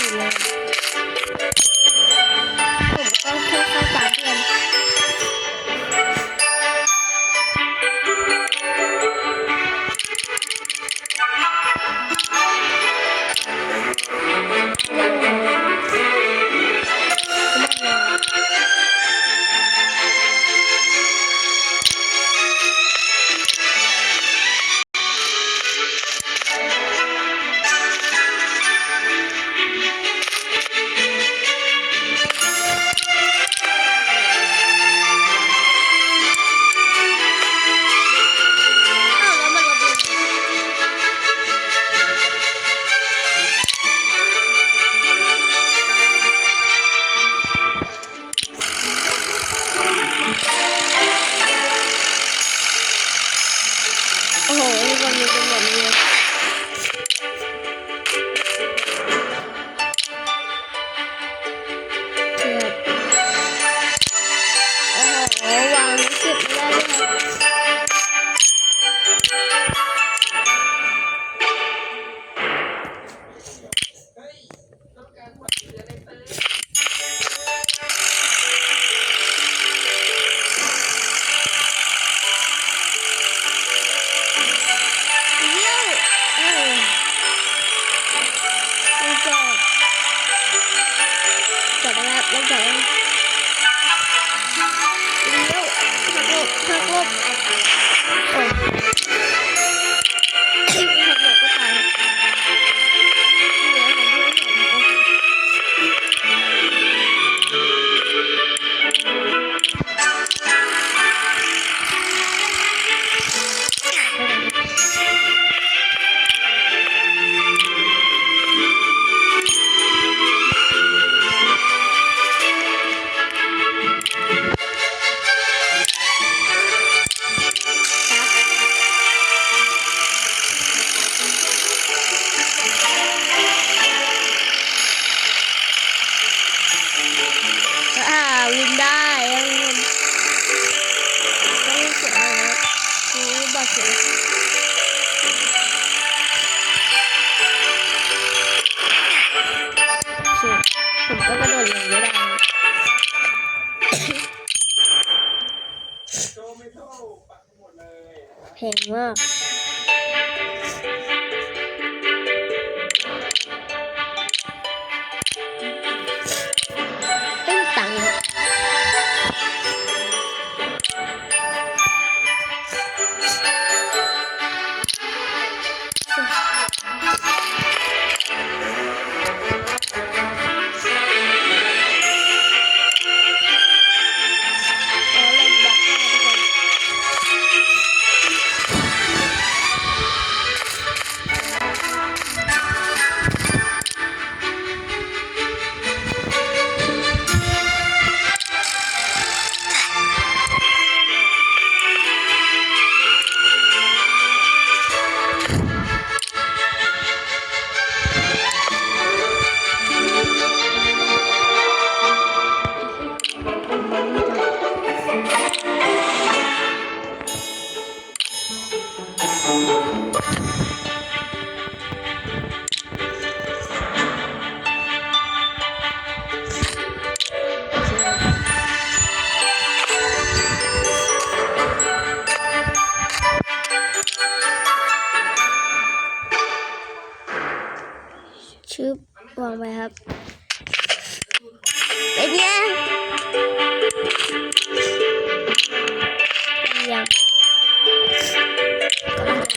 อยู่เลยผมก็แค่เข้าตามเพื่อนโอ้โหมีคนมีกันแบบนี้โอ้โหวางเก็บไม่ได้เลยจับแล้วแล้วจับแล้วเลี้ยวหักหลบโอ้หักหลบก็ตายเหลือของเพื่อนผมโอวินได้ต้องเสียแล้วคือบาดเจ็บผมก็กระโดดลงไม่ได้แพงมากต้องตังค์ชื่อวางไปครับเป็นไงยัง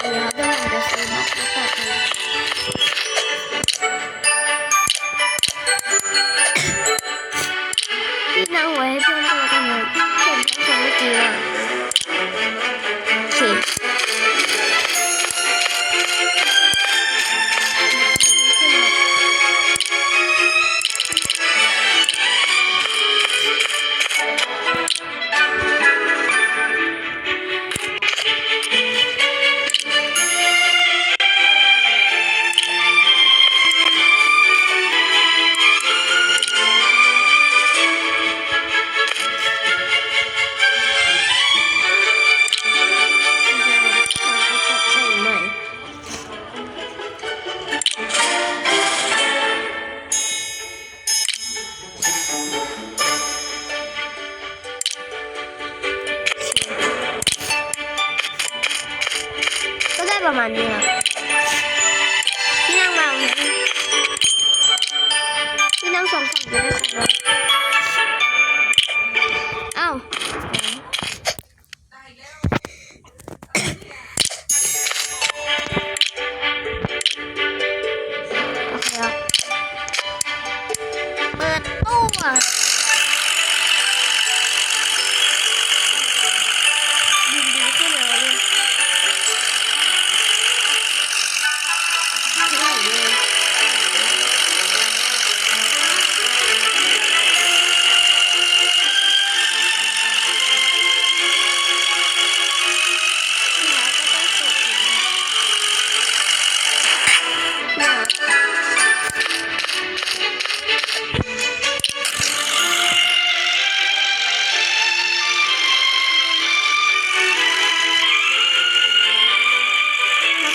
กำลังจะซื้อบล็อกแล้วตัดเลยที่นั่งไว้ให้เพื่อนดูกันเลยเห็นทั้งคนเมื่อกี้อ่ะโอเค มันดีครับที่นั่งมาเนี่ยที่นั่งสองฝั่งจะได้ครบเลยอ้าวโอเคครับเปิดตู้อ่ะดินดีขึ้นเลย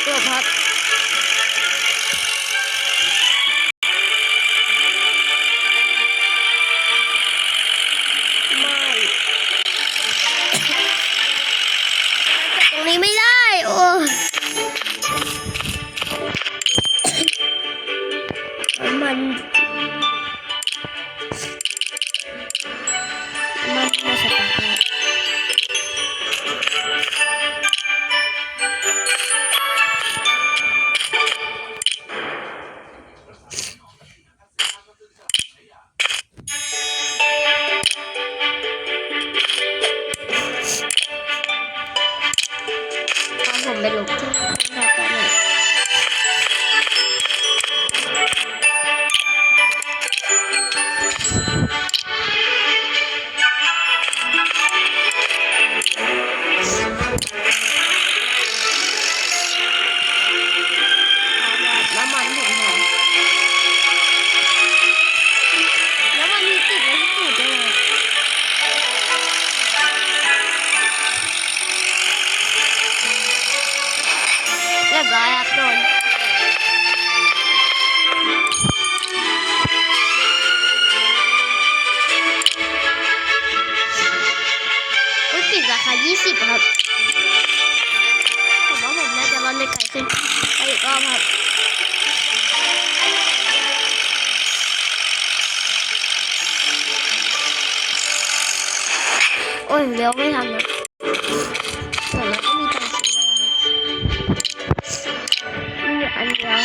จบครับตรงนี้ไม่ได้โอ้มันมาสตาร์ทแล้วตอนผมไปลบที่ข้างนอกกันเลยน้ำมันผมหอมแล้วมันมีติดแล้วที่ตูดด้วยนะเรียบร้อยครับโดนปิดราคา20ครับผมว่าผมน่าจะรอดได้ไกลขึ้นไปอีกรอบครับโอ้ยเลี้ยวไม่ทันนะแต่เราก็มีตังค์ซื้อแล้วมีอันเดียว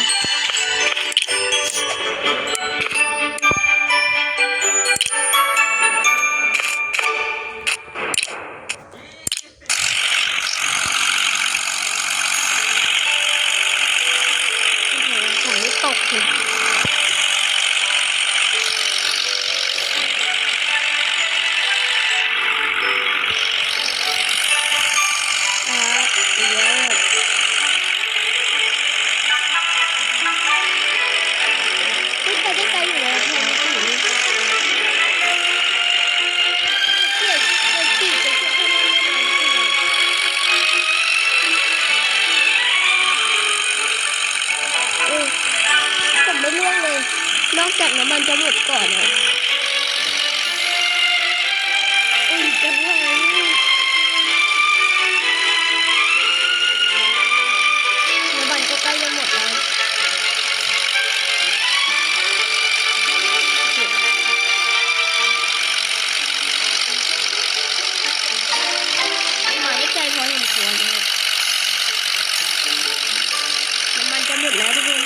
ผมไม่ตกเลยไปได้ไกลอยู่แล้วพอไม่ถึงเกี่ยวปีกจะเกี่ยวให้มันไม่ได้ผมไม่ล่วงเลยนอกจากน้ำมันจะหมดก่อนนะจะล่วงเลยน้ำมันก็ใกล้จะหมดแล้วมาได้ไกลพอสมควรนะครับน้ำมันจะหมดแล้วทุกคน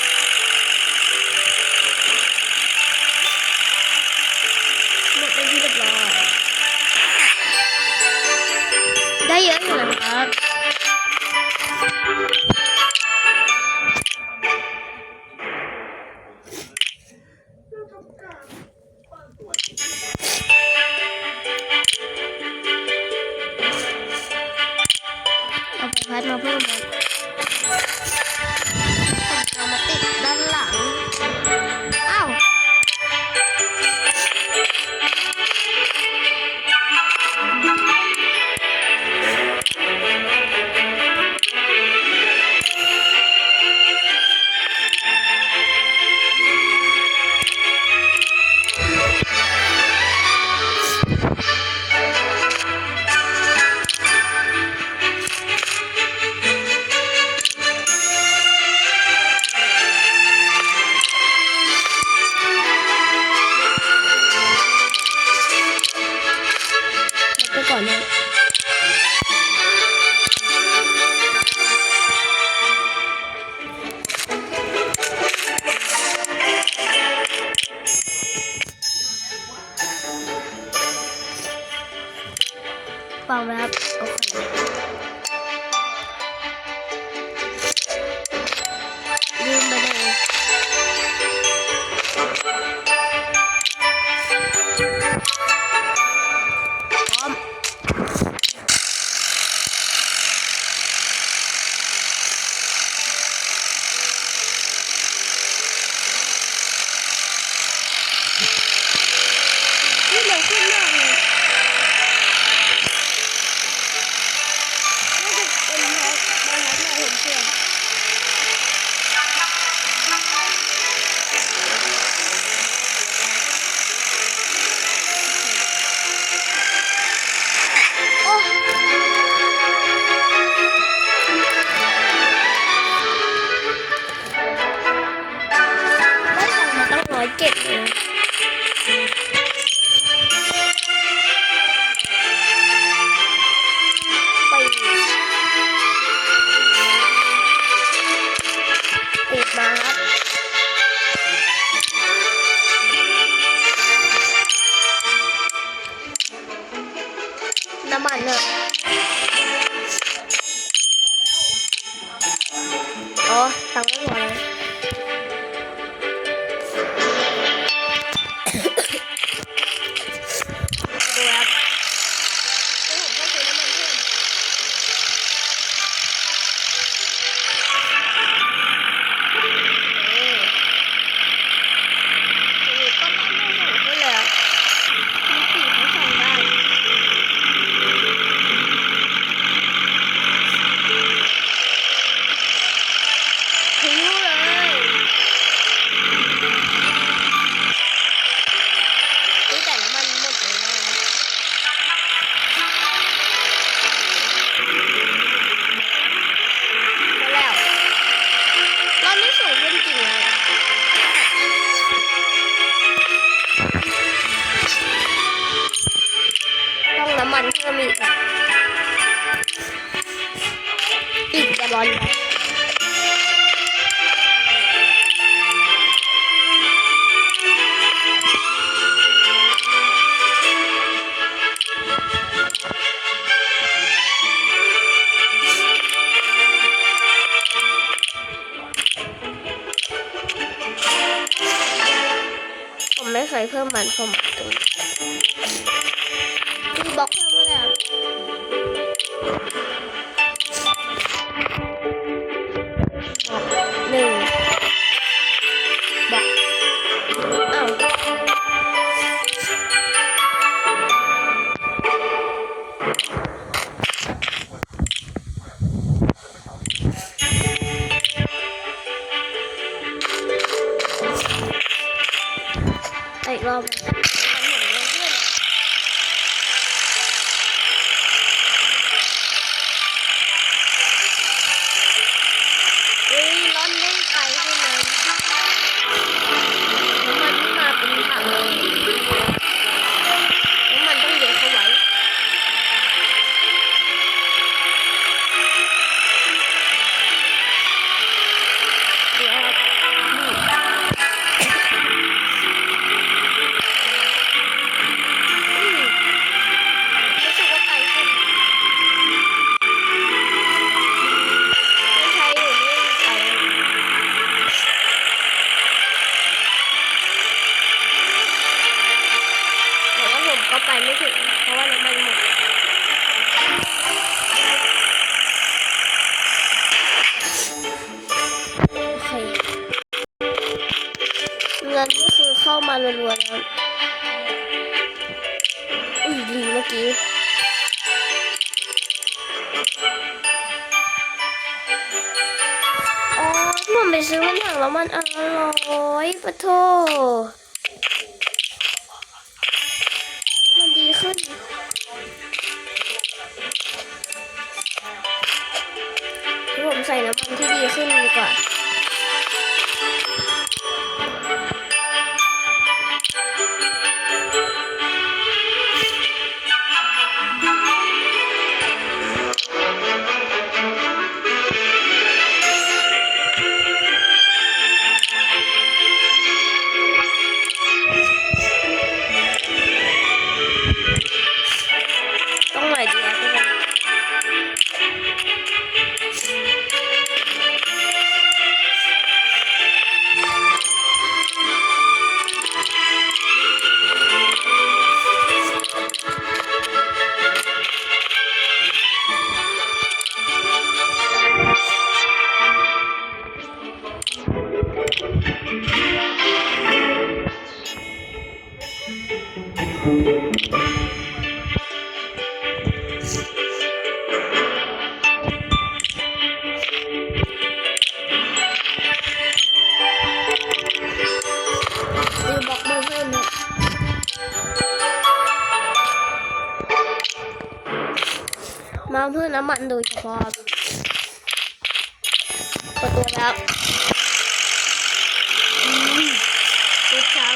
เก็บเลยไปติดมาครับน้ำมันเนอะอ๋อตังค์ไม่พอเลยดูครับผมก็ซื้อน้ำมันเพิ่มก็ไม่ได้ส่งให้เลยมีปีกให้ส่งได้ทิ้งเลยนี่แต่น้ำมันหมดเลยนะมาแล้วเราไม่ส่งเพื่อนจริงเลยต้องน้ำมันเพิ่มอีกอ่ะอีกจะร้อนเลยผมไม่เคยเพิ่มมันเข้ามาตรงนี้มีบล็อกเพิ่มมาแล้ว1บอกอ้าวอีกรอบมันเห็นเรื่องเพื่อนร้อนเล่นไปใช่ไหมน้ำมันที่มาเป็นถังเลยน้ำมันต้องเยอะเข้าไว้เดี๋ยวครับรู้สึกว่าไกลขึ้นไม่ใช่อยู่นี่ไกลแต่ว่าผมก็ไปไม่ถึงเพราะว่าน้ำมันหมดโอเคเงินก็คือเข้ามารัวๆแล้วดีเมื่อกี้อ๋อผมไปซื้อมันถังแล้วมันอร่อยปะโถมันดีขึ้นผมใส่น้ำมันที่ดีขึ้นดีกว่าต้องหน่อยดีนะทุกคนซื้อบล็อกมาเพิ่มนะมาเพื่อน้ำมันโดยเฉพาะเปิดตัวแล้ว ทุกเช้า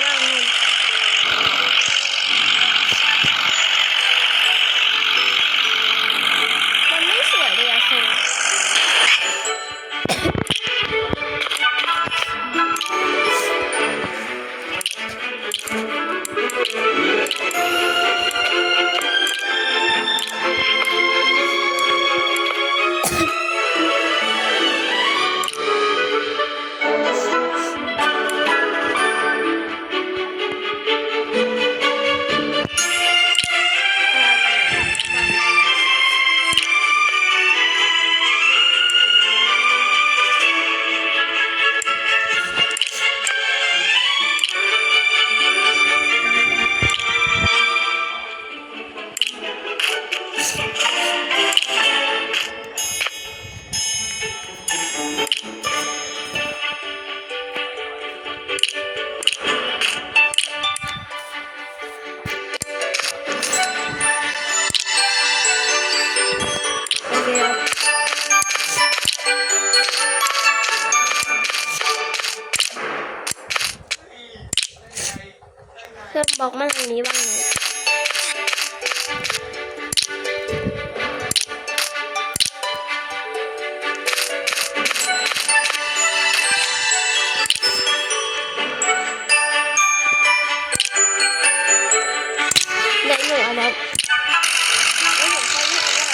เพื่อนบล็อกมาทางนี้บ้างนะเดี๋ยวหนูเอามาแล้วผมค่อยเลือกว่า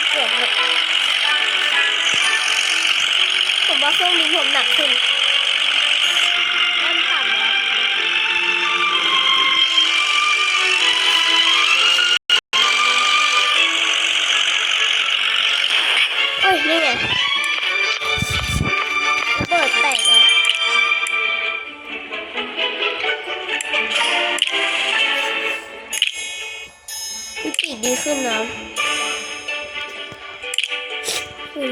เกือบหมดผมว่าเครื่องบินผมหนักขึ้นเริ่มต่ำแล้วเอ้ยนี่ไงระเบิดแตกแล้วมีปีกดีขึ้นนะ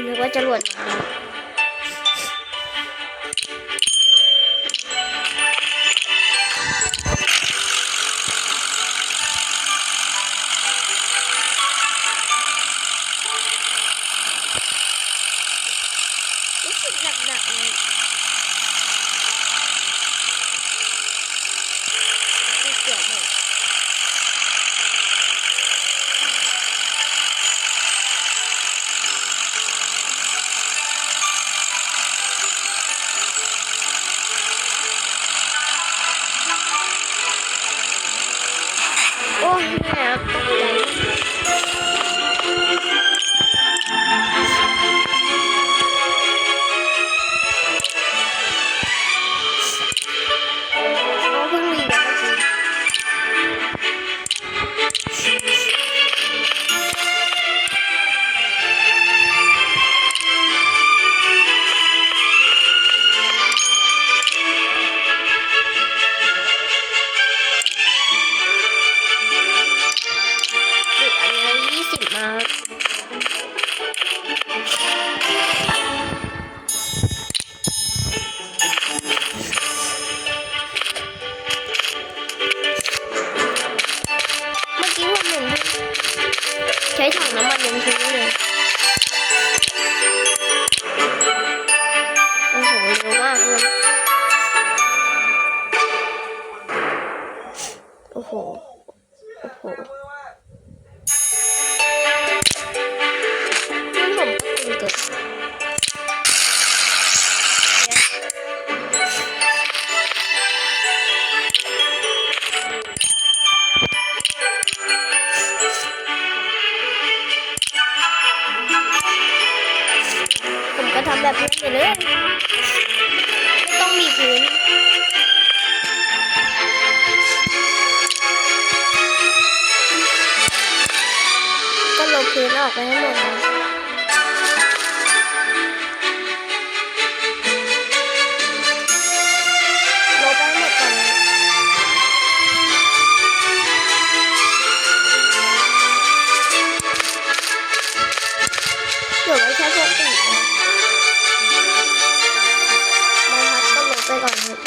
นึกว่าจะหลวดมารู้สึกหนักๆเลยเกือบหมดโอ้ยแม่ตกใจเขาเพิ่งรีแบบเมื่อกี้หยุดอันนี้20มาเมื่อกี้ผมเห็นใช้ถังน้ำมันยังทิ้งเลยโอ้โหเร็วมากเลยโอ้โหโอ้โหมันผมก็ตื่นเกิดผมก็ทำแบบนี้ไปเลยไม่ต้องมีพื้นก็ลบพื้นออกไปให้หมดนะลบไปให้หมดก่อนนะเดี๋ยวไว้ใช้พวกปีกนะบางพัดก็ลบไปก่อนครับ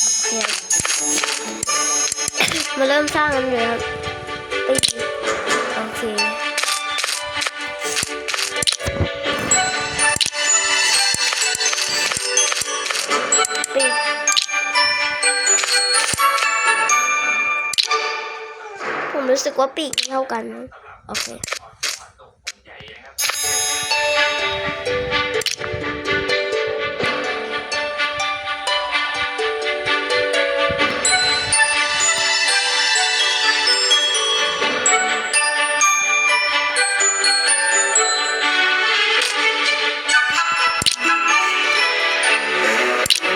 โอเคมาเริ่มสร้างกันเลยครับปีกโอเคปีกผมรู้สึกว่าปีกไม่เท่ากันนะโอเค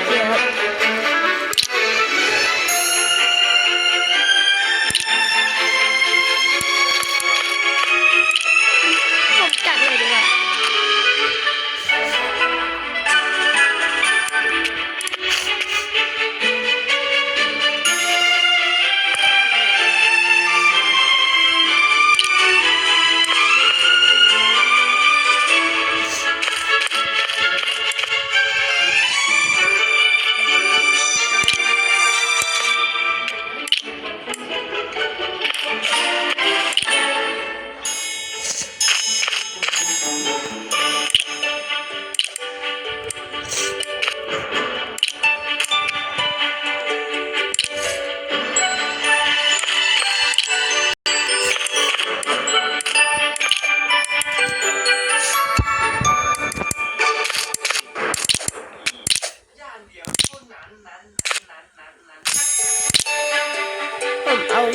เดี๋ยว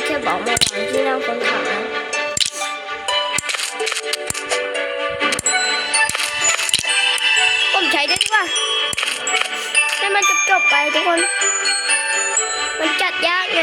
แค่บอกมาก่อนที่นั่งคนขับนะผมใช้ได้ดีกว่าให้มันจบไปทุกคนมันจัดยากไง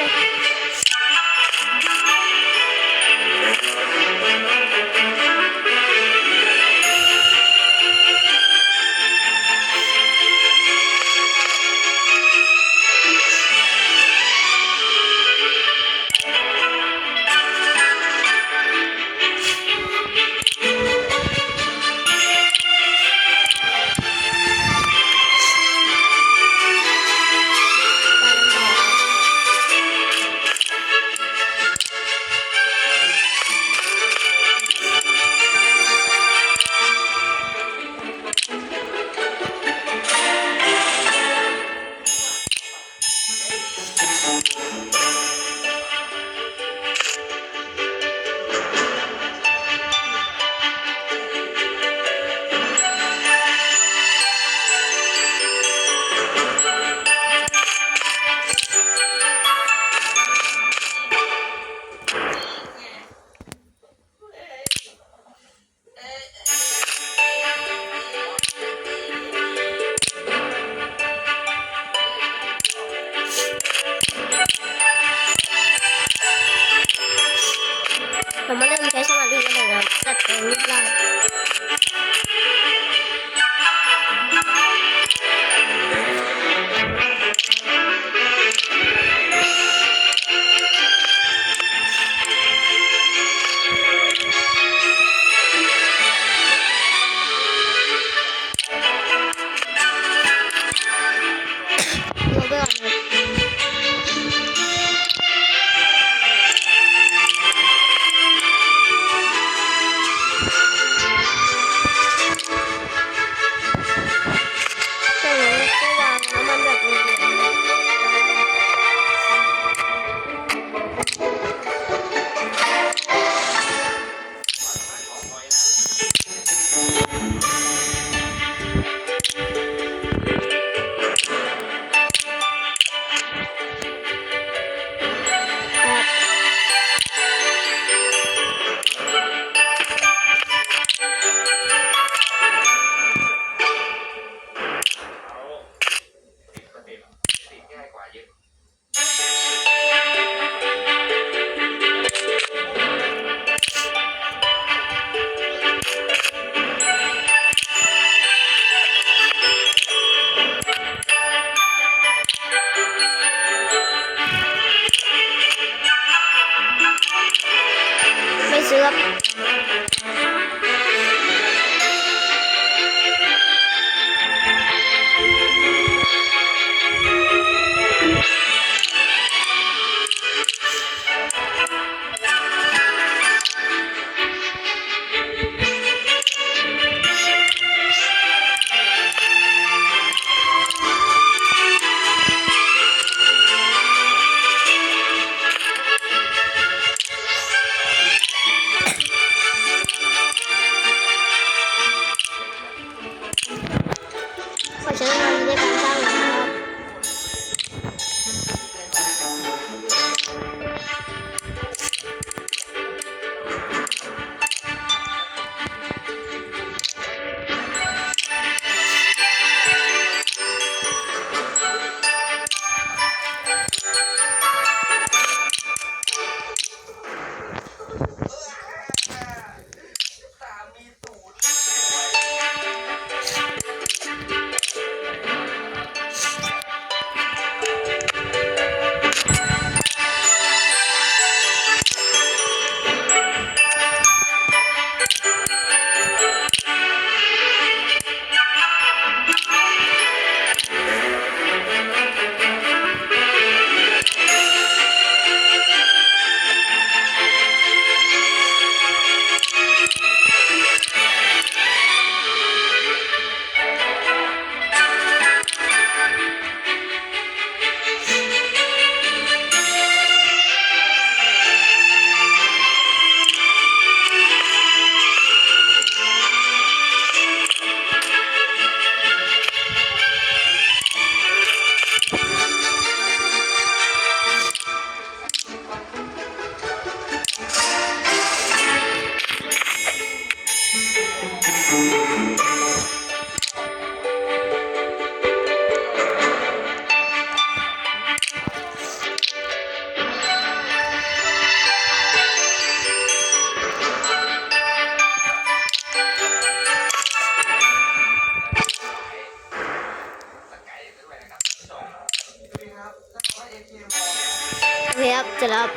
ครับเสร็จแล้ว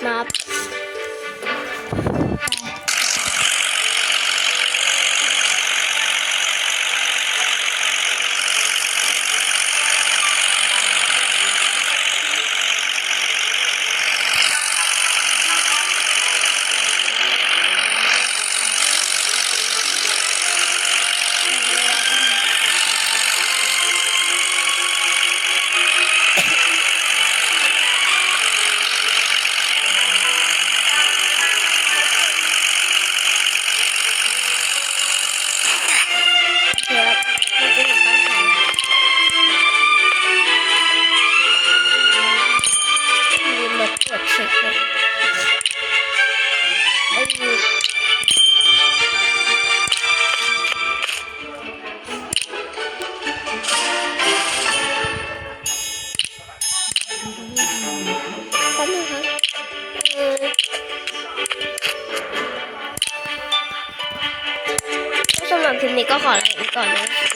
มาครับเดี๋ยวครับเมื่อกี้ผมตั้งใจลืมมาตรวจเช็คเลยไอ้แป๊บนึงครับสำหรับคลิปนี้ก็ขอลาไปก่อนนะ